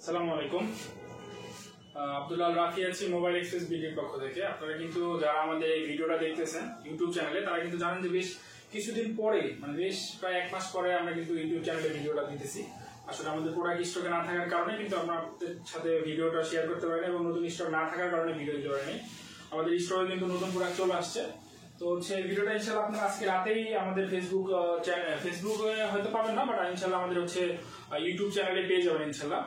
আসসালামু আলাইকুম। আব্দুল্লাহ রাফি আছি মোবাইল এক্সপ্রেস বিডির পক্ষ থেকে। আপনারা কিন্তু যারা আমাদের এই ভিডিওটা দেখতেছেন ইউটিউব চ্যানেলে, তারা কিন্তু জানেন যে বেশ কিছুদিন পরে, মানে বেশ প্রায় 1 মাস পরে আমরা কিন্তু ইউটিউব চ্যানেলে ভিডিওটা দিতেছি। আসলে আমাদের প্রোডাক্ট স্টকে না থাকার কারণে কিন্তু আমরা আপনাদের সাথে ভিডিওটা শেয়ার করতে পারিনি এবং নতুন স্টক না থাকার কারণে ভিডিও দিতে পারিনি। আমাদের স্টকে কিন্তু নতুন প্রোডাক্ট চলে আসছে। তো হচ্ছে ভিডিওটা ইনশাআল্লাহ আপনারা আজকে রাতেই আমাদের ফেসবুকে হয়তো পাবেন না, বাট ইনশাআল্লাহ আমাদের হচ্ছে ইউটিউব চ্যানেলে পেয়ে যাবেন ইনশাআল্লাহ।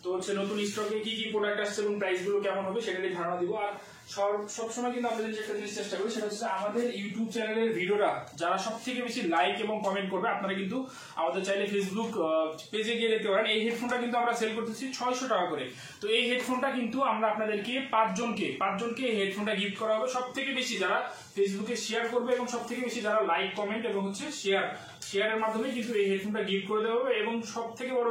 তো হচ্ছে নতুন স্টকে কি কি প্রোডাক্ট আসছে এবং প্রাইস গুলো কেমন হবে সেটা নিয়ে ধারণা দিব। আর সবসময় কিন্তু আমরা যে একটা জিনিস চেষ্টা করি সেটা হচ্ছে আমাদের ইউটিউব চ্যানেলের ভিডিওটা যারা সব থেকে বেশি লাইক এবং কমেন্ট করবে, আপনারা কিন্তু আমাদের চাইলে ফেসবুক পেজে গিয়ে দেখতে পারেন। এই হেডফোনটা কিন্তু আমরা সেল করতেছি 600 টাকা করে। তো এই হেডফোনটা কিন্তু আমরা আপনাদেরকে পাঁচজনকে এই হেডফোনটা গিফট করা হবে। সব থেকে বেশি যারা ফেসবুকে শেয়ার করবে এবং সব থেকে বেশি যারা লাইক কমেন্ট এবং হচ্ছে শেয়ারের মাধ্যমে কিন্তু এই হেডফোনটা গিফট করে দেওয়া হবে। এবং সব থেকে বড়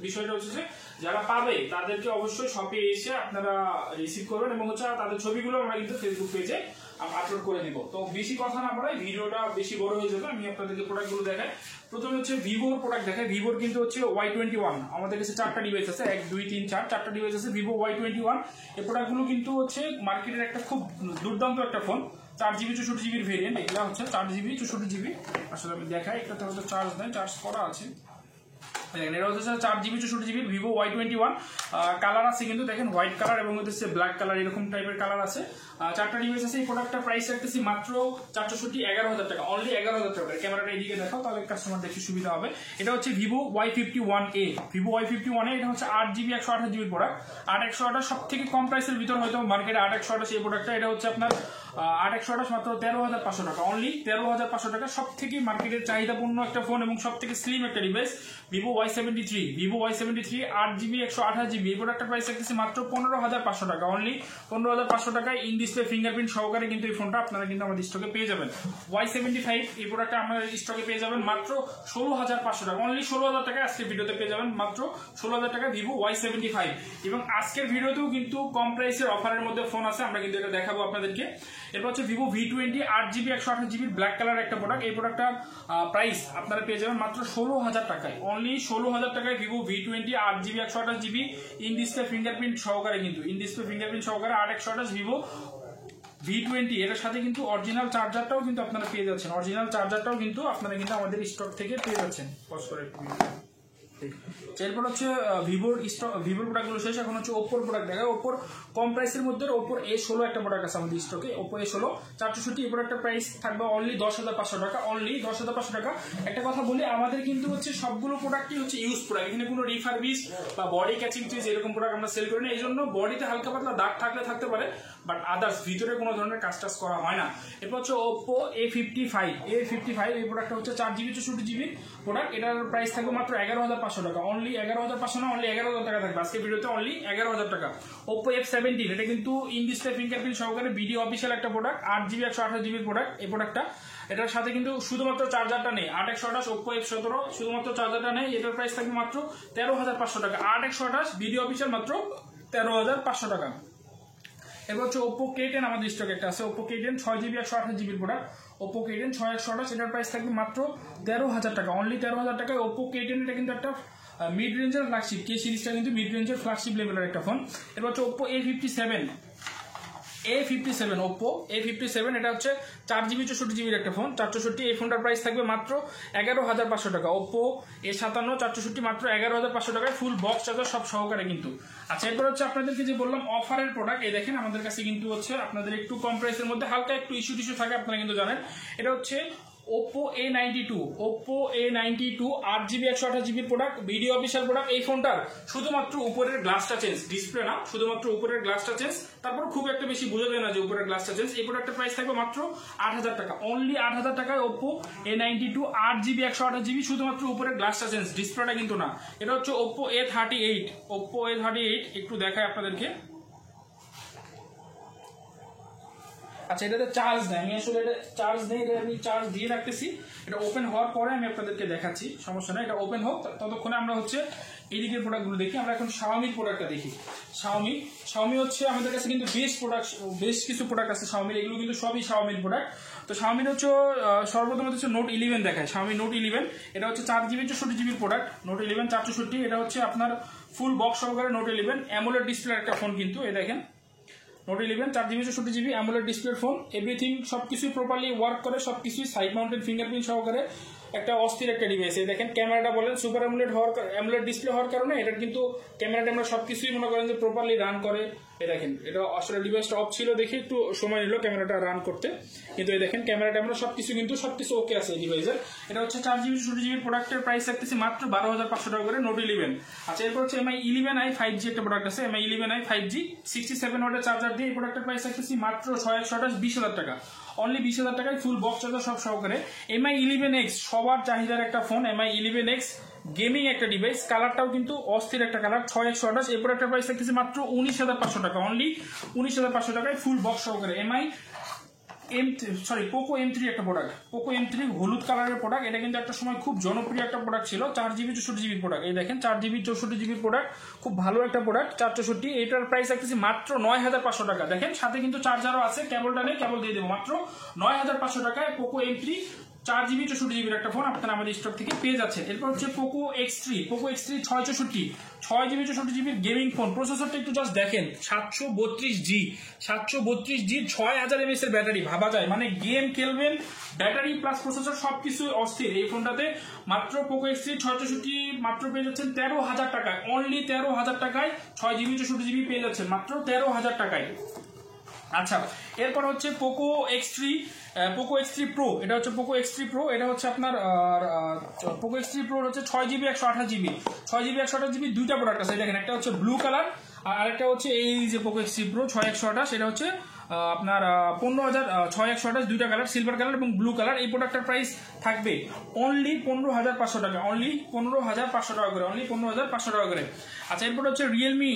বিষয়টা হচ্ছে যে যারা পাবে তাদেরকে অবশ্যই শপে এসে আপনারা রিসিভ করবেন এবং হচ্ছে তাদের ছবিগুলো আমরা কিন্তু ফেসবুক পেজে আপলোড করে দিব। তো বেশি কথা না বলে ভিডিওটা বেশি বড় হয়ে যাবে, আমি আপনাদেরকে প্রোডাক্টগুলো দেখাই। প্রথমে হচ্ছে ভিভোর প্রোডাক্ট দেখাই। ভিভোর কিন্তু হচ্ছে Y21, আমাদের কাছে 4টা ডিভাইস আছে, 1 2 3 4 4টা ডিভাইস আছে ভিভো Y21। এই প্রোডাক্টগুলো কিন্তু হচ্ছে মার্কেটের একটা খুব দুর্দান্ত একটা ফোন। 4GB 64GB ভেরিয়েন্ট, এগুলো হচ্ছে 4GB 64GB। আসলে আমি দেখাই, এটাতে হয়তো চার্জ নেই, চার্জ করা আছে। এটা হচ্ছে 4GB 64GB Vivo Y21। Colour আছে কিন্তু দেখেন, হোয়াইট কালার এবং হচ্ছে ব্ল্যাক কালার, এরকম টাইপের কালার আছে। 4টা ডিভাইস আছে। এই প্রোডাক্টটা প্রাইস রাখতেছি মাত্র 411,000 টাকা, অনলি 11,000 টাকা। ক্যামেরাটা এইদিকে দেখাও, তাহলে কাস্টমার দেখতে সুবিধা হবে। এটা হচ্ছে ভিভো Y51A। ভিভো Y51A এটা হচ্ছে 8GB 128GB প্রোডাক্ট। 8/128 সব থেকে কম প্রাইসের ভিতর হয়তো মার্কেটে 8/128 এই প্রোডাক্টটা। এটা হচ্ছে আপনার 8/128 মাত্র 13,500 টাকা, অনলি 13,500 টাকা। সব থেকে মার্কেটের চাহিদাপূর্ণ একটা ফোন এবং সব থেকে স্লিম একটা device Vivo Y73। Vivo Y73 8GB 128GB এই প্রোডাক্টের প্রাইস রাখতেছি মাত্র 15,500 টাকা, অনলি 15,500 টাকায় ইন ডিসপ্লে ফিঙ্গারপ্রিন্ট সহকারে কিন্তু এই ফোনটা আপনারা কিন্তু আমাদের স্টকে পেয়ে যাবেন। Y75 এই প্রোডাক্টটা আপনারা স্টকে পেয়ে যাবেন মাত্র 16,500 টাকা, অনলি 16,000 টাকায় আজকের ভিডিওতে পেয়ে যাবেন মাত্র 16,000 টাকা ভিভো Y75। এবং আজকের ভিডিওতেও কিন্তু কম প্রাইসের অফারের মধ্যে ফোন আছে, আমরা কিন্তু এটা দেখাবো আপনাদেরকে। এরপর হচ্ছে Vivo V20 8GB 128GB black colour একটা প্রোডাক্ট। এই প্রোডাক্টটার প্রাইস আপনারা পেয়ে যাবেন মাত্র 16,000 টাকায়, অনলি 16,000 টাকায় Vivo V20 8GB 128GB in display fingerprint সহকারে, কিন্তু ইন ডিসপ্লে ফিঙ্গারপ্রিন্ট সহকারে 8/128 ভিভো V20। এটার সাথে কিন্তু অরিজিনাল চার্জারটাও কিন্তু আপনারা পেয়ে যাচ্ছেন, অরিজিনাল চার্জারটাও কিন্তু আপনারা কিন্তু আমাদের স্টক থেকে পেয়ে যাচ্ছেন। পজ করে এরপর হচ্ছে ভিভোর প্রোডাক্টগুলো শেষ। এখন হচ্ছে ওপ্পোর প্রোডাক্ট দেখায়। ওপ্পোর কম প্রাইসের মধ্যে ওপ্পোর A16 একটা প্রোডাক্ট আছে আমাদের স্টকে, ওপ্পো A16 464। এই প্রোডাক্টের প্রাইস থাকবে অনলি 10,500 টাকা, অনলি 10,500 টাকা। একটা কথা বলি, আমাদের কিন্তু হচ্ছে সবগুলো প্রোডাক্টই হচ্ছে ইউজ প্রোডাক্ট, এখানে কোনো রিফারবিশ বা বডি ক্যাচিং চিজ এরকম প্রোডাক্ট আমরা সেল করি না। এই জন্য বডিতে হালকা পাতলা দাগ থাকতে পারে, বাট আদার্স ভিতরে কোনো ধরনের কাজ করা হয় না। এরপর হচ্ছে ওপ্পো A55 এই প্রোডাক্টটা হচ্ছে 4GB 64GB প্রোডাক্ট। এটার প্রাইস থাকবে মাত্র 11,500 টাকা, অনলি 11,500 না, অনলি 11,000 টাকা থাকবে আজকে ভিডিওতে, অনলি 11,000 টাকা। ওপ্পো F17 এটা কিন্তু ইন ডিসপ্লে ফিঙ্গারপ্রিন্ট সহকারে ভিডিও অফিসিয়াল একটা প্রোডাক্ট, 8GB 128GB প্রোডাক্ট। এই প্রোডাক্টটা এটার সাথে কিন্তু শুধুমাত্র চার্জারটা নেই, 8/128 ওপ্পো F17 শুধুমাত্র চার্জারটা নেই। এটার প্রাইস থাকবে মাত্র 13,500 টাকা, 8/128 ভিডিও অফিসিয়াল মাত্র 13,500 টাকা। এবার হচ্ছে ওপ্পো K10 আমাদের স্টকে একটা আছে, Oppo K10 6GB 128GB product. Oppo K10 6/128 এটার প্রাইস থাকবে মাত্র 13,000 টাকা, অনলি 13,000 টাকায় ওপ্পো K10। এটা কিন্তু একটা মিড রেঞ্জের ফ্ল্যাগশিপ, কে সিরিজটা কিন্তু মিড রেঞ্জের ফ্ল্যাগশিপ লেভেলের একটা ফোন। এবার হচ্ছে ওপ্পো A57 ওপ্পো A57 এটা হচ্ছে 4GB 64GB একটা ফোন, 464। এই ফোনটার প্রাইস থাকবে মাত্র 11,500 টাকা। ওপ্পো A57 464 মাত্র 11,500 টাকায়, ফুল বক্স চার্জার সব সহকারে কিন্তু। আচ্ছা, এরপর হচ্ছে আপনাদেরকে যে বললাম অফারের প্রোডাক্ট, এই দেখেন আমাদের কাছে কিন্তু হচ্ছে আপনাদের একটু কম প্রাইসের মধ্যে হালকা একটু ইস্যু থাকে, আপনারা কিন্তু জানেন। এটা হচ্ছে Oppo A92 8GB 128GB product, video official product. এই ফোনটার শুধুমাত্র উপরের গ্লাসটা চেঞ্জ, ডিসপ্লে না, শুধুমাত্র উপরের গ্লাসটা চেঞ্জ। তারপর খুব একটা বেশি বোঝা যায় না যে উপরের গ্লাসটা চেঞ্জ। এই প্রোডাক্টের প্রাইস থাকবে মাত্র 8,000 টাকা, অনলি 8,000 টাকায় ওপ্পো A92 8GB 128GB, শুধুমাত্র উপরের গ্লাসটা চেঞ্জ, ডিসপ্লেটা কিন্তু না। এটা হচ্ছে ওপ্পো A38 একটু দেখায় আপনাদেরকে। আচ্ছা, এটাতে চার্জ নেই, আমি আসলে এটা চার্জ নেই, এটা আমি চার্জ দিয়ে রাখতেছি। এটা ওপেন হওয়ার পরে আমি আপনাদেরকে দেখাচ্ছি, সমস্যা নেই। এটা ওপেন হোক, ততক্ষণে আমরা হচ্ছে এদিকের প্রোডাক্টগুলো দেখি। আমরা এখন শাওমির প্রোডাক্টটা দেখি। শাওমি হচ্ছে আমাদের কাছে কিন্তু বেশ কিছু প্রোডাক্ট আছে শাওমির, এগুলো কিন্তু সবই শাওমির প্রোডাক্ট। তো শাওমির হচ্ছে সর্বপ্রথম হচ্ছে নোট 11 দেখায়, শাওমি নোট 11। এটা হচ্ছে 4GB 64GB প্রোডাক্ট, নোট 11 464। এটা হচ্ছে আপনার ফুল বক্স সহকারে নোট 11 অ্যামোলেড ডিসপ্লে একটা ফোন কিন্তু এই দেখেন নোট 11 4GB 64GB অ্যামোলেড ডিসপ্লের ফোন এভরিথিং সবকিছুই প্রপারলি ওয়ার্ক করে সবকিছুই সাইড মাউন্টেড ফিঙ্গারপ্রিন্ট সহকারে একটা অস্থির একটা ডিভাইস এই দেখেন ক্যামেরাটা বলেন সুপার অ্যামোলেড ডিসপ্লে হওয়ার কারণে এটার কিন্তু ক্যামেরাটা আমরা সবকিছুই মনে করেন যে প্রপারলি রান করে এই দেখেন এটা আসলে ডিভাইসটা অফ ছিল দেখে একটু সময় নিল ক্যামেরাটা রান করতে কিন্তু এই দেখেন ক্যামেরাটা আমরা সবকিছু ওকে আছে এই ডিভাইসের এটা হচ্ছে 4GB 64GB প্রোডাক্টের প্রাইস রাখতেছি মাত্র 12,500 টাকা করে নোট 11 আচ্ছা এরপর হচ্ছে MI 11i 5G একটা প্রোডাক্ট আছে MI 11i 5G 67 ওয়াটের চার্জার দিয়ে এই প্রোডাক্টের প্রাইস রাখতেছি মাত্র 6128 20,000 টাকা অনলি 20,000 টাকায় ফুল বক্স চার্জার সব সহকারে MI 11X সবার চাহিদার একটা ফোন MI 11X গেমিং একটা ডিভাইস কালারটাও কিন্তু অস্থির একটা কালার 6128 এরপর একটা প্রাইস রাখতেছি মাত্র 19,500 টাকা অনলি 19,500 টাকায় ফুল বক্স সহকারে পোকো M3 একটা প্রোডাক্ট পোকো M3 হলুদ কালারের প্রোডাক্ট এটা কিন্তু একটা সময় খুব জনপ্রিয় একটা প্রোডাক্ট ছিল 4GB 64GB প্রোডাক্ট এই দেখেন 4GB 64GB প্রোডাক্ট খুব ভালো একটা প্রোডাক্ট 464 এটার প্রাইস রাখতেছি মাত্র 9,500 টাকা দেখেন সাথে কিন্তু চার্জারও আছে কেবলটা নেই কেবল দিয়ে দেবো মাত্র 9,500 টাকায় পোকো M3 4GB 64GB একটা ফোন আপনারা আমাদের স্টক থেকে পেয়ে যাচ্ছেন এরপর হচ্ছে Poco X3 6GB 64GB gaming phone প্রসেসরটা একটু জাস্ট দেখেন 732G 6000 mAh এর ব্যাটারি ভাবা যায় মানে গেম খেলবেন ব্যাটারি প্লাস প্রসেসর সবকিছু অস্থির এই ফোনটাতে মাত্র পোকো X3 664 মাত্র পেয়ে যাচ্ছেন 13,000 টাকায় অনলি 13,000 টাকায় 6GB 64GB পেয়ে যাচ্ছেন মাত্র 13,000 টাকায় আচ্ছা এরপর হচ্ছে পোকো X3 Pro এটা হচ্ছে পোকো X3 Pro এটা হচ্ছে আপনার পোকো X3 Pro হচ্ছে 6GB 128GB দুইটা প্রোডাক্ট আছে দেখেন একটা হচ্ছে ব্লু কালার আর আরেকটা হচ্ছে এই যে পোকো X3 Pro 6128 এটা হচ্ছে আপনার 15,6128 দুইটা কালার সিলভার কালার এবং ব্লু কালার এই প্রোডাক্টের প্রাইস থাকবে অনলি 15,500 টাকা অনলি 15,500 টাকা করে অনলি 15,500 টাকা করে আচ্ছা এরপর হচ্ছে রিয়েলমি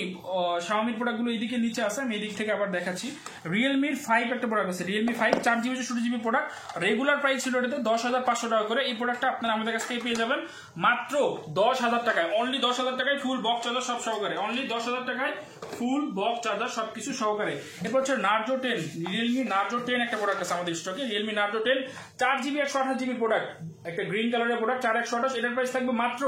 শাওমির প্রোডাক্টগুলো এইদিকে নিচে আছে আমি এদিক থেকে আবার দেখাচ্ছি রিয়েলমির 5 একটা প্রোডাক্ট আছে Realme 5 4GB 64GB product regular price ছিল এটাতে 10,500 টাকা করে এই প্রোডাক্টটা আপনারা আমাদের কাছ থেকে পেয়ে যাবেন মাত্র 10,000 টাকায় অনলি 10,000 টাকায় ফুল বক্স চার্জার সব সহকারে অনলি 10,000 টাকায় ফুল বক্স চার্জার সবকিছু সহকারে এরপর হচ্ছে নার্জো 10 রিয়েলমি নার্জো 10 একটা প্রোডাক্ট আছে আমাদের স্টকে Realme Narzo 10 4GB 128GB product একটা গ্রিন কালারের প্রোডাক্ট 4128 এটার প্রাইস থাকবে মাত্র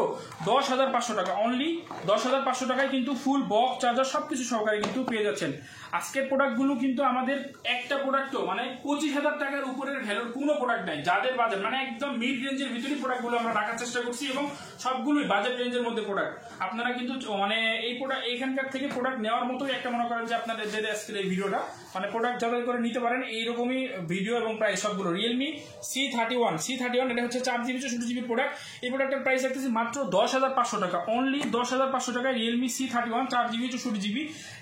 10,500 টাকা অনলি 10,500 টাকায় কিন্তু ফুল বক্স চার্জার সবকিছু সহকারে কিন্তু পেয়ে যাচ্ছেন আজকের প্রোডাক্টগুলো কিন্তু আমাদের একটা প্রোডাক্টও মানে 25,000 টাকার উপরের ভ্যালুর কোনো প্রোডাক্ট নাই যাদের বাজেট মানে একদম মিড রেঞ্জের ভিতরেই প্রোডাক্টগুলো আমরা রাখার চেষ্টা করছি এবং সবগুলোই বাজেট রেঞ্জের মধ্যে প্রোডাক্ট আপনারা কিন্তু মানে এই প্রোডাক্ট এইখানকার থেকে প্রোডাক্ট নেওয়ার মতোই একটা মনে করেন যে আপনাদের যে আজকের এই ভিডিওটা মানে প্রোডাক্ট যাচাই করে নিতে পারেন এইরকমই ভিডিও এবং প্রাইস সবগুলো রিয়েলমি C31 এটা হচ্ছে 4GB 64GB প্রোডাক্ট এই প্রোডাক্টের প্রাইস রাখতেছি মাত্র 10,500 টাকা অনলি 10,500 টাকায় Realme C31 4GB 64GB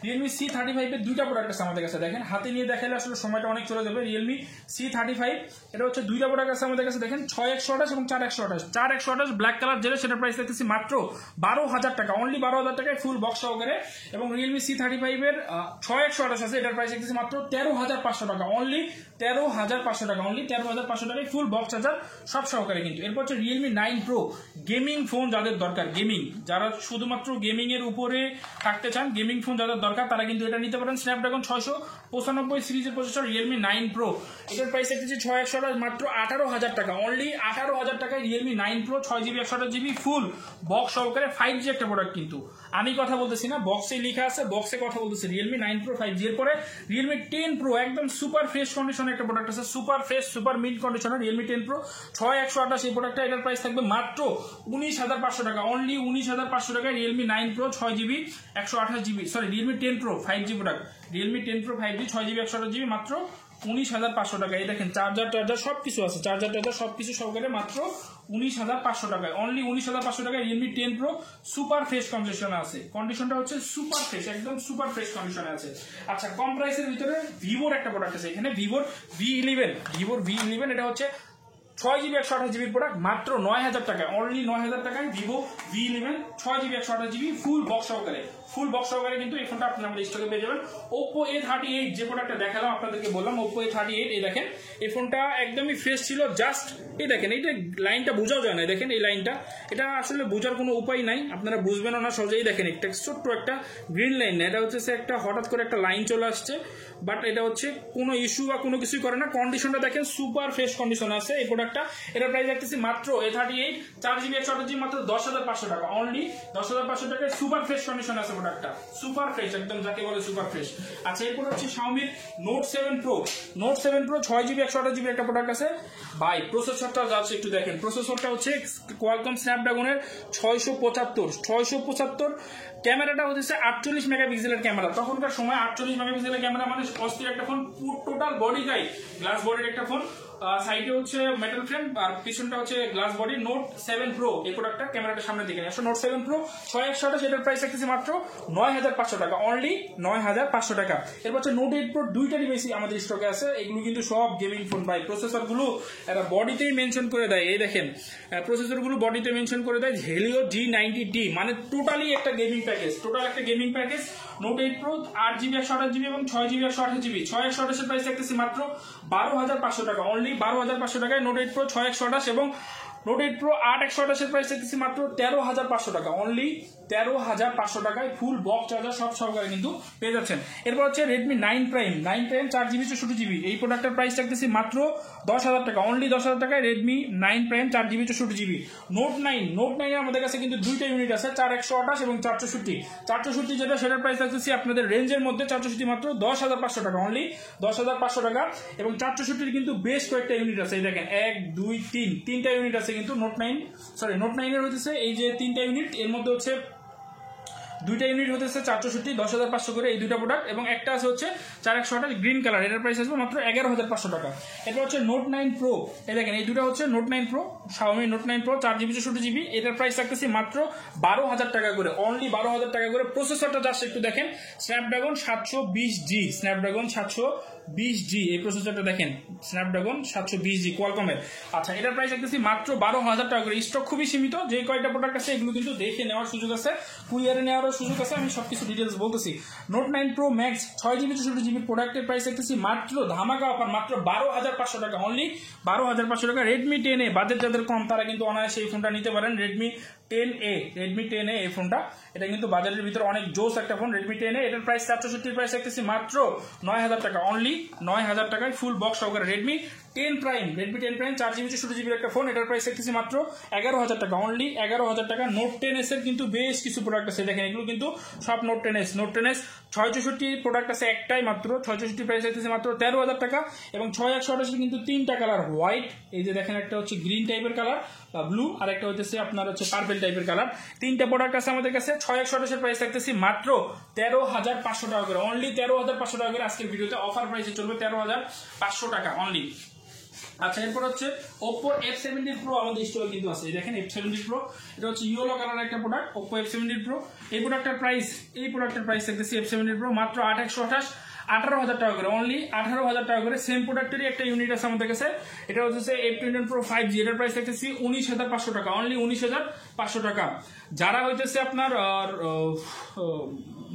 Realme C35 এর দুইটা প্রোডাক্ট আছে আমাদের কাছে দেখেন হাতে নিয়ে দেখালে আসলে সময়টা অনেক চলে যাবে রিয়েলমি C35 এটা হচ্ছে দুইটা প্রোডাক্ট আছে আমাদের কাছে দেখেন 6128 এবং 4128 ব্ল্যাক কালার যেটা সেটা প্রাইস রাখতেছি মাত্র 12,000 টাকা অনলি 12,000 টাকায় ফুল বক্স সহকারে এবং রিয়েলমি C35 এর 6128 আছে এটার প্রাইস রাখতেছি মাত্র 13,500 টাকা অনলি 13,500 টাকা অনলি 13,500 টাকায় ফুল বক্স চার্জার সব সহকারে কিন্তু এরপর হচ্ছে রিয়েলমি 9 Pro গেমিং ফোন যাদের দরকার গেমিং যারা শুধুমাত্র গেমিং এর উপরে থাকতে চান গেমিং ফোন যাদের দরকার তারা কিন্তু এটা নিতে পারেন স্ন্যাপড্রাগন 695 সিরিজের প্রসেসর রিয়েলমি 9 Pro এটার প্রাইস রাখতেছি 6128 মাত্র 18,000 টাকা অনলি 18,000 টাকায় Realme 9 Pro 6GB 128GB full box সহকারে 5G একটা প্রোডাক্ট কিন্তু আমি কথা বলতেছি না বক্সে লেখা আছে বক্সে কথা বলতেছি রিয়েলমি 9 Pro 5G এর পরে রিয়েলমি 10 Pro একদম সুপার ফ্রেশ কন্ডিশনে একটা প্রোডাক্ট আছে সুপার ফ্রেশ সুপার মিড কন্ডিশনে রিয়েলমি 10 Pro 6128 এই প্রোডাক্টটা এটার প্রাইস থাকবে মাত্র 19,500 টাকা অনলি 19,500 টাকায় Realme 9 Pro 6GB 128GB sorry Realme 10 Pro 5G product Realme 10 Pro 5G 6GB 128GB মাত্র 19,500 টাকা এই দেখেন চার্জার সবকিছু আছে চার্জার সবকিছু সহকারে মাত্র 19,500 টাকায় অনলি 19,500 টাকায় রিয়েলমি 10 Pro সুপার ফ্রেশ কন্ডিশনে আছে কন্ডিশনটা হচ্ছে সুপার ফ্রেশ একদম সুপার ফ্রেশ কন্ডিশনে আছে আচ্ছা কম প্রাইসের ভিতরে ভিভোর একটা প্রোডাক্ট আছে এখানে ভিভোর V11 এটা হচ্ছে 6GB 128GB প্রোডাক্ট মাত্র 9,000 টাকায় অনলি 9,000 টাকায় Vivo V11 6GB 128GB full box সহকারে কিন্তু এই ফোনটা আপনারা আমাদের স্টকে পেয়ে যাবেন Oppo A38 যে প্রোডাক্টটা দেখালাম আপনাদেরকে বললাম Oppo A38 এই দেখেন এই ফোনটা একদমই ফ্রেশ ছিল জাস্ট এই দেখেন এইটা লাইনটা বোঝাও যায় না দেখেন এই লাইনটা এটা আসলে বোঝার কোনো উপায় নাই আপনারা বুঝবেন না সহজেই দেখেন একটা ছোট্ট একটা গ্রিন লাইন না এটা হচ্ছে একটা হঠাৎ করে একটা লাইন চলে আসছে বাট এটা হচ্ছে কোনো ইস্যু বা কোনো কিছুই করে না কন্ডিশনটা দেখেন সুপার ফ্রেশ কন্ডিশন আছে এই প্রোডাক্ট প্রোডাক্টটা, এটার প্রাইস দেখতেছি মাত্র A38 4GB 128GB মাত্র 10,500 টাকা, অনলি 10,500 টাকায় সুপার ফ্রেশ কন্ডিশন আছে প্রোডাক্টটা, সুপার ফ্রেশ একদম, যাকে বলে সুপার ফ্রেশ। আচ্ছা, এরপর হচ্ছে Xiaomi Note 7 Pro। Note 7 Pro 6GB 128GB একটা প্রোডাক্ট আছে ভাই। প্রসেসরটা যাচ্ছে একটু দেখেন, প্রসেসরটা হচ্ছে Qualcomm Snapdragon-এর 675। ক্যামেরাটা হচ্ছে 48 মেগাপিক্সেলের ক্যামেরা। তখনকার সময় 48 মেগাপিক্সেলের ক্যামেরা মানে অস্থির একটা ফোন, টোটাল বডিটাই গ্লাস বডির একটা ফোন, সাইডে হচ্ছে মেটাল ফ্রেম আর পিছনটা হচ্ছে গ্লাস বডি। Note 7 Pro এই প্রোডাক্টটা, ক্যামেরাটা সামনে দিকে আসলে Note 7 Pro 6/128, এটার প্রাইস রাখতেছি মাত্র 9,500 টাকা, অনলি 9,500 টাকা। এরপর হচ্ছে Note 8 Pro, দুইটারই বেশি আমাদের স্টকে আছে। এগুলো কিন্তু সব গেমিং ফোন ভাই। প্রসেসরগুলো এরা বডিতেই মেনশন করে দেয়, এই দেখেন প্রসেসরগুলো বডিতে মেনশন করে দেয় Helio G90T, মানে টোটালি একটা গেমিং প্যাকেজ, টোটাল একটা gaming package. Note 8 Pro 8GB 128GB এবং 6GB 128GB, 6/128 এর প্রাইস রাখতেছি মাত্র 12,500 টাকা, অনলি 12,500 টাকায় Note 8 Pro 6/128 এবং Note 8 Pro 8/128 এর প্রাইস রাখতেছি মাত্র 13,500 টাকা, অনলি 13,500 টাকায় ফুল বক্স চার্জার সব সহকারে কিন্তু পেয়ে যাচ্ছেন। এরপর হচ্ছে Redmi 9 Prime 4GB 64GB, এই প্রোডাক্টের প্রাইস রাখতেছি মাত্র 10,000 টাকা, অনলি 10,000 টাকায় Redmi 9 Prime 4GB 64GB। Note 9 এর আমাদের কাছে কিন্তু দুইটা ইউনিট আছে, 4/128 এবং 464 যেটা, সেটার প্রাইস রাখতেছি আপনাদের রেঞ্জের মধ্যে 464 মাত্র 10,500 টাকা, অনলি 10,500 টাকা। এবং 464 কিন্তু বেশ কয়েকটা ইউনিট আছে, এই দেখেন 1 2 3 তিনটা ইউনিট আছে কিন্তু Note 9 এর হচ্ছে এই যে তিনটা ইউনিট, এর মধ্যে হচ্ছে দুইটা ইউনিট হতেছে 464 10,500 করে এই দুইটা প্রোডাক্ট, এবং একটা আছে হচ্ছে 4/128 গ্রিন কালার, এটার প্রাইস আসবে মাত্র 11,500 টাকা। এরপর হচ্ছে Note 9 Pro, এই দেখেন এই দুটো হচ্ছে Note 9 Pro, Xiaomi Note 9 Pro 4GB 64GB, এটার প্রাইস রাখতেছি মাত্র 12,000 টাকা করে, অনলি 12,000 টাকা করে। প্রসেসরটা জাস্ট একটু দেখেন, Snapdragon 720G, Snapdragon 720G এই প্রসেসরটা দেখেন, Snapdragon 720G Qualcomm-এর। আচ্ছা, এটার প্রাইস রাখতেছি মাত্র 12,000 টাকা করে। স্টক খুবই সীমিত, যে কয়টা প্রোডাক্ট আছে এগুলো কিন্তু দেখে নেওয়ার সুযোগ আছে, কুরিয়ারে নেওয়ার সুযোগ আছে, আমি সবকিছু ডিটেলস বলতেছি। Note 9 Pro Max 6GB 64GB প্রোডাক্টের প্রাইস রাখতেছি মাত্র ধামাকা অফার, মাত্র 12,500 টাকা, অনলি 12,500 টাকা। Redmi 10A, বাজেট যাদের কম তারা কিন্তু অনায়াসে এই ফোনটা নিতে পারেন। Redmi 10A এই ফোনটা, এটা কিন্তু বাজারের ভিতরে অনেক জোস একটা ফোন। Redmi 10A, এটার প্রাইস 464, প্রাইস রাখতেছি মাত্র 9,000 টাকা, অনলি 9,000 টাকায় ফুল বক্স সহকারে Redmi 10 Prime 4GB 64GB একটা ফোন, এটার প্রাইস রাখতেছি মাত্র 11,000 টাকা, অনলি 11,000 টাকা। Note 10S এর কিন্তু বেশ কিছু প্রোডাক্ট আছে, দেখেন এগুলো কিন্তু সব Note 10S 664 প্রোডাক্ট আছে একটাই মাত্র, 664 প্রাইস রাখতেছি মাত্র 13,000 টাকা। এবং 6/128 কিন্তু তিনটা কালার, হোয়াইট, এই যে দেখেন একটা হচ্ছে গ্রিন টাইপের কালার বা ব্লু, আর একটা হচ্ছে আপনার হচ্ছে পার্পল টাইপের কালার, তিনটা প্রোডাক্ট আছে আমাদের কাছে। 6/128 প্রাইস রাখতেছি মাত্র 13,500 টাকা করে, অনলি 13,500 টাকা করে। আজকের ভিডিওতে অফার প্রাইসে চলবে 13,500 টাকা অনলি। আচ্ছা, এরপর হচ্ছে Oppo F70 Pro আমাদের স্টকে কিন্তু আছে, দেখেন F70 Pro, এটা হচ্ছে ইয়েলো কালারের একটা প্রোডাক্ট, Oppo F70 Pro। এই প্রোডাক্টের প্রাইস দেখতেছি F70 Pro মাত্র 8/128 18,000 টাকা করে, অনলি 18,000 টাকা করে। সেম প্রোডাক্টেরই একটা ইউনিট আছে আমাদের কাছে, এটা হচ্ছে F21 Pro 5G, এটার প্রাইস দেখতেছি 19,500 টাকা, অনলি 19,500 টাকা। যারা হইতেছে আপনার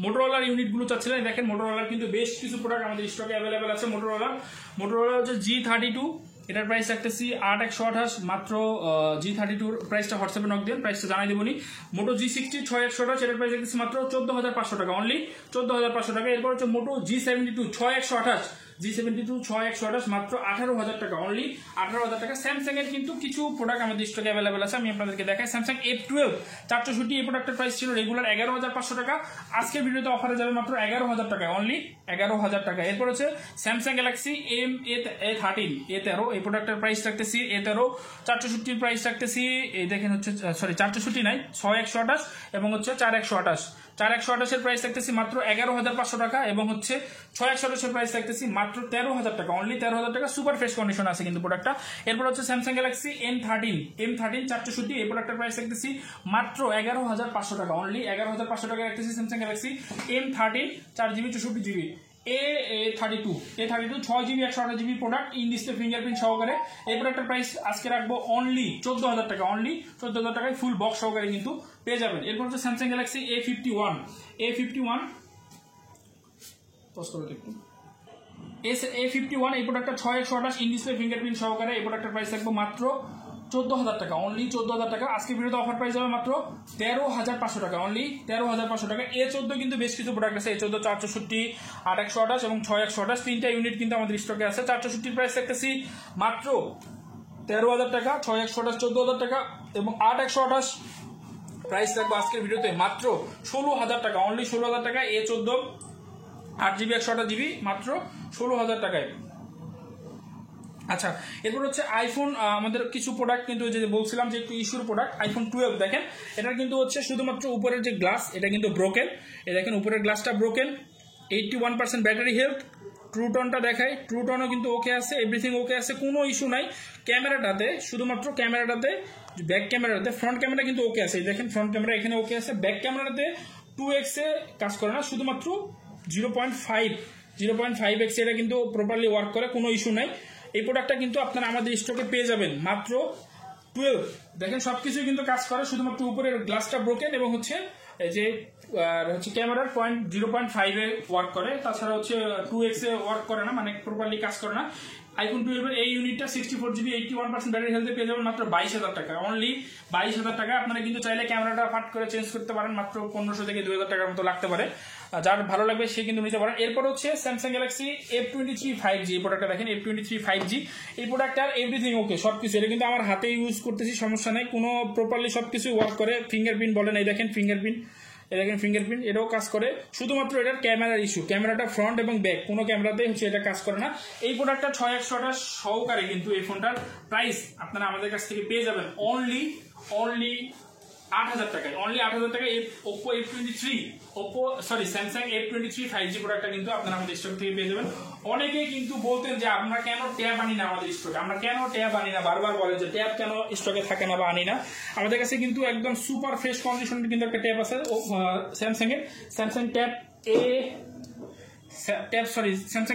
মোটরোলার ইউনিটগুলো চাচ্ছিলেন, দেখেন মোটরোলার কিন্তু বেশ কিছু প্রোডাক্ট আমাদের স্টকে অ্যাভেলেবেল আছে। মোটরোলার হচ্ছে G32, এটার প্রাইস রাখতেছি 8/128 মাত্র। G32 প্রাইসটা হোয়াটসঅ্যাপে নক দিন, প্রাইসটা জানাই দেবনি। Moto G60 6/128, এটার প্রাইস রাখতেছি মাত্র 14,500 টাকা, অনলি 14,500 টাকা। এরপর হচ্ছে Moto G72 6/128 মাত্র 18,000 টাকা, অনলি 18,000 টাকা। স্যামসাং এর কিন্তু কিছু প্রোডাক্ট আমাদের স্টকে অ্যাভেলেবেল আছে, আমি আপনাদেরকে দেখাই। স্যামসাং F12 464, এই প্রোডাক্টের প্রাইস ছিল রেগুলার 11,500 টাকা, আজকের ভিডিওতে অফারে যাবে মাত্র 11,000 টাকা, অনলি 11,000 টাকা। এরপর হচ্ছে স্যামসাং গ্যালাক্সি A13 এই প্রোডাক্টের প্রাইস রাখতেছি A13 464 প্রাইস রাখতেছি, এই দেখেন হচ্ছে সরি 464 নাই 6/128 এবং হচ্ছে 4/128 এর প্রাইস রাখতেছি মাত্র 11,500 টাকা, এবং হচ্ছে 6/128 এর প্রাইস রাখতেছি মাত্র 13,000 টাকা, অনলি 13,000 টাকা। সুপার ফ্রেশ কন্ডিশন আছে কিন্তু প্রোডাক্টটা। এরপর হচ্ছে স্যামসাং গ্যালাক্সি M13 464, এই প্রোডাক্টের প্রাইস রাখতেছি মাত্র 11,500 টাকা, অনলি 11,500 টাকা রাখতেছি Samsung Galaxy M13 4GB 64GB। A32 6GB 128GB product, in display fingerprint সহকারে। এই প্রোডাক্টের প্রাইস আজকে রাখবো অনলি 14,000 টাকা, অনলি 14,000 টাকায় ফুল বক্স সহকারে কিন্তু পেয়ে যাবেন। এরপর হচ্ছে স্যামসাং গ্যালাক্সি A51 A51 এই প্রোডাক্টটা 6/128 ইন ডিসপ্লে ফিঙ্গারপ্রিন্ট সহকারে। এই প্রোডাক্টের প্রাইস রাখবো মাত্র 14,000 টাকা, অনলি 14,000 টাকা। আজকে ভিডিওতে অফার প্রাইস যাবে মাত্র 13,500 টাকা, অনলি 13,500 টাকা। A14 কিন্তু বেশ কিছু প্রোডাক্ট আছে, A14 464 8/128 এবং 6/128 তিনটা ইউনিট কিন্তু আমাদের স্টকে আছে। 464 প্রাইস রাখতেছি মাত্র 13,000 টাকা, 6,128 14,000 টাকা এবং 8,128 প্রাইস রাখবো আজকের ভিডিওতে মাত্র 16,000 টাকা, অনলি 16,000 টাকা। A14 8GB 128GB মাত্র 16,000 টাকায়। আচ্ছা, এরপর হচ্ছে আইফোন, আমাদের কিছু প্রোডাক্ট কিন্তু যে বলছিলাম যে একটু ইস্যুর প্রোডাক্ট, আইফোন 12 দেখেন, এটার কিন্তু হচ্ছে শুধুমাত্র উপরের যে গ্লাস এটা কিন্তু ব্রোকেন। এই দেখেন উপরের গ্লাসটা ব্রোকেন, 81% ব্যাটারি হেলথ। ট্রুটনটা দেখাই, ট্রুটনও কিন্তু ওকে আছে, এভরিথিং ওকে আছে, কোনো ইস্যু নাই। ক্যামেরাটাতে শুধুমাত্র ক্যামেরাটাতে, ব্যাক ক্যামেরাতে, ফ্রন্ট ক্যামেরা কিন্তু ওকে আছে, দেখেন ফ্রন্ট ক্যামেরা এখানে ওকে আছে। ব্যাক ক্যামেরাতে 2x এ কাজ করে না, শুধুমাত্র 0.5x এটা কিন্তু প্রপারলি ওয়ার্ক করে, কোনো ইস্যু নাই। এই প্রোডাক্টটা কিন্তু আপনারা আমাদের স্টকে পেয়ে যাবেন মাত্র 12। দেখেন সবকিছু কিন্তু কাজ করে, শুধুমাত্র উপরের গ্লাসটা ব্রোকেন এবং হচ্ছে এই যে হচ্ছে ক্যামেরার 0.5 এ ওয়ার্ক করে, তাছাড়া হচ্ছে 2x এ ওয়ার্ক করে না, মানে প্রপারলি কাজ করে না। আইফোন 12 এর এই ইউনিটটা 64GB 81% ব্যাটারি হেলথে পেয়ে যাবেন মাত্র 22,000 টাকা, অনলি 22,000 টাকা। আপনারা কিন্তু চাইলে ক্যামেরাটা ফাট করে চেঞ্জ করতে পারেন, মাত্র 1500 থেকে 2,000 টাকার মতো লাগতে পারে। যার ভালো লাগবে সে কিন্তু নিতে পারেন। এরপর হচ্ছে স্যামসাং গ্যালাক্সি F23 5G, এই প্রোডাক্টটা দেখেন F23 5G। এই প্রোডাক্টটার এভরিথিং ওকে, সবকিছু, এটা কিন্তু আমার হাতে ইউজ করতেছি, সমস্যা নেই, কোনো প্রপারলি সবকিছু ওয়ার্ক করে। ফিঙ্গারপ্রিন্ট বলেন, এই দেখেন ফিঙ্গারপ্রিন্ট, এটাও কাজ করে। শুধুমাত্র এটার ক্যামেরার ইস্যু, ক্যামেরাটা ফ্রন্ট এবং ব্যাক কোনো ক্যামেরাতেই হচ্ছে এটা কাজ করে না। এই প্রোডাক্টটা 6,128 সহকারে কিন্তু এই ফোনটার প্রাইস আপনারা আমাদের কাছ থেকে পেয়ে যাবেন অনলি 8,000 টাকায়, অনলি 8,000 টাকায়। স্যামসাং F23 5G প্রোডাক্টটা কিন্তু আপনারা আমাদের স্টক থেকে পেয়ে যাবেন। অনেকেই কিন্তু বলতেন যে আমরা কেন ট্যাব আনি না আমাদের স্টকে, আমরা কেন ট্যাব আনি না, বারবার বলে যে ট্যাব কেন স্টকে থাকে না বা আনি না। আমাদের কাছে কিন্তু একদম সুপার ফ্রেশ কন্ডিশনের কিন্তু একটা ট্যাব আছে স্যামসাং এর, Samsung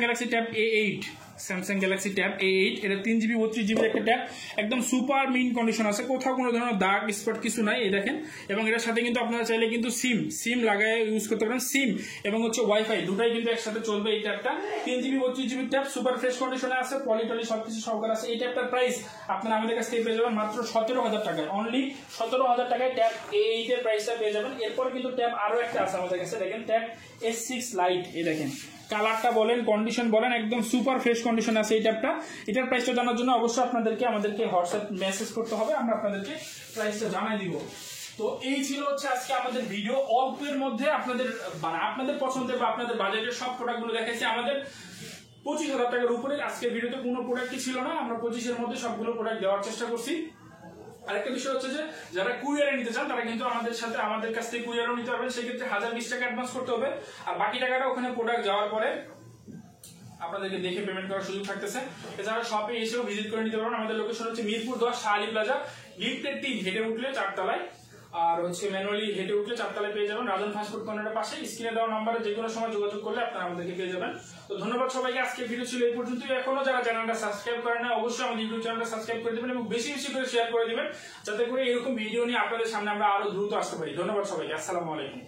Galaxy tab A8, Samsung Galaxy tab A8, এটা 3GB 32GB একটা ট্যাব, একদম সুপার মিন কন্ডিশন আছে, কোথাও কোনো ধরনের দাগ স্পট কিছু নাই, এই দেখেন। এবং এটার সাথে কিন্তু আপনারা চাইলে কিন্তু সিম লাগায় ইউজ করতে পারেন, সিম এবং হচ্ছে ওয়াইফাই দুটাই কিন্তু একসাথে চলবে এই ট্যাবটা। 3GB 32GB tab, super fresh কন্ডিশনে আছে, পলিটলি সবকিছু সহকারে আছে। এই ট্যাবটার প্রাইস আপনারা আমাদের কাছ থেকে পেয়ে যাবেন মাত্র 17,000 টাকায়, অনলি 17,000 টাকায় ট্যাব A8 এর প্রাইসটা পেয়ে যাবেন। এরপর কিন্তু ট্যাব আরো একটা আছে আমাদের কাছে, দেখেন ট্যাব S6 লাইট, এই দেখেন কালারটা বলেন, কন্ডিশন বলেন, একদম সুপার ফ্রেশ কন্ডিশন আছে এই ট্যাবটা। এটার প্রাইসটা জানার জন্য অবশ্যই আমাদেরকে হোয়াটসঅ্যাপ মেসেজ করতে হবে, আমরা আপনাদেরকে প্রাইসটা জানাই দিব। তো এই ছিল হচ্ছে আজকে আমাদের ভিডিও, অল্পের মধ্যে আপনাদের পছন্দের বা আপনাদের বাজেটের সব প্রোডাক্টগুলো দেখাচ্ছি। আমাদের 25,000 টাকার উপরে আজকের ভিডিওতে কোনো প্রোডাক্টই ছিল না, আমরা 25-এর মধ্যে সবগুলো প্রোডাক্ট দেওয়ার চেষ্টা করছি। আরেকটা বিষয় হচ্ছে যে যারা কুরিয়ারে নিতে চান তারা কিন্তু আমাদের কাছ থেকে কুরিয়ারও নিতে পারবেন, সেক্ষেত্রে 1020 টাকা অ্যাডভান্স করতে হবে, আর বাকি টাকাটা ওখানে প্রোডাক্ট যাওয়ার পরে আপনাদেরকে দেখে পেমেন্ট করার সুযোগ থাকতেছে। এছাড়া শপে এসেও ভিজিট করে নিতে পারবেন। আমাদের লোকেশন হচ্ছে মিরপুর 10 শাহ আলী প্লাজা, লিফটের 3 হেঁটে উঠলে 4 তলায়, আর হচ্ছে ম্যানুয়ালি হেঁটে উঠলে 4 তলায় পেয়ে যাবেন। রাজন ফাস্ট ফুড কর্নারের পাশে, স্ক্রিনে দেওয়া নম্বরে যে কোনো সময় যোগাযোগ করলে আপনারা আমাদেরকে পেয়ে যাবেন। তো ধন্যবাদ সবাইকে, আজকের ভিডিও ছিল এই পর্যন্তই। এখনো যারা চ্যানেলটা সাবস্ক্রাইব করেন না অবশ্যই আমাদের ইউটিউব চ্যানেলটা সাবস্ক্রাইব করে দেবেন এবং বেশি বেশি করে শেয়ার করে দিবেন, যাতে করে এরকম ভিডিও নিয়ে আপনাদের সামনে আমরা আরো দ্রুত আসতে পারি। ধন্যবাদ সবাইকে, আসসালামু আলাইকুম।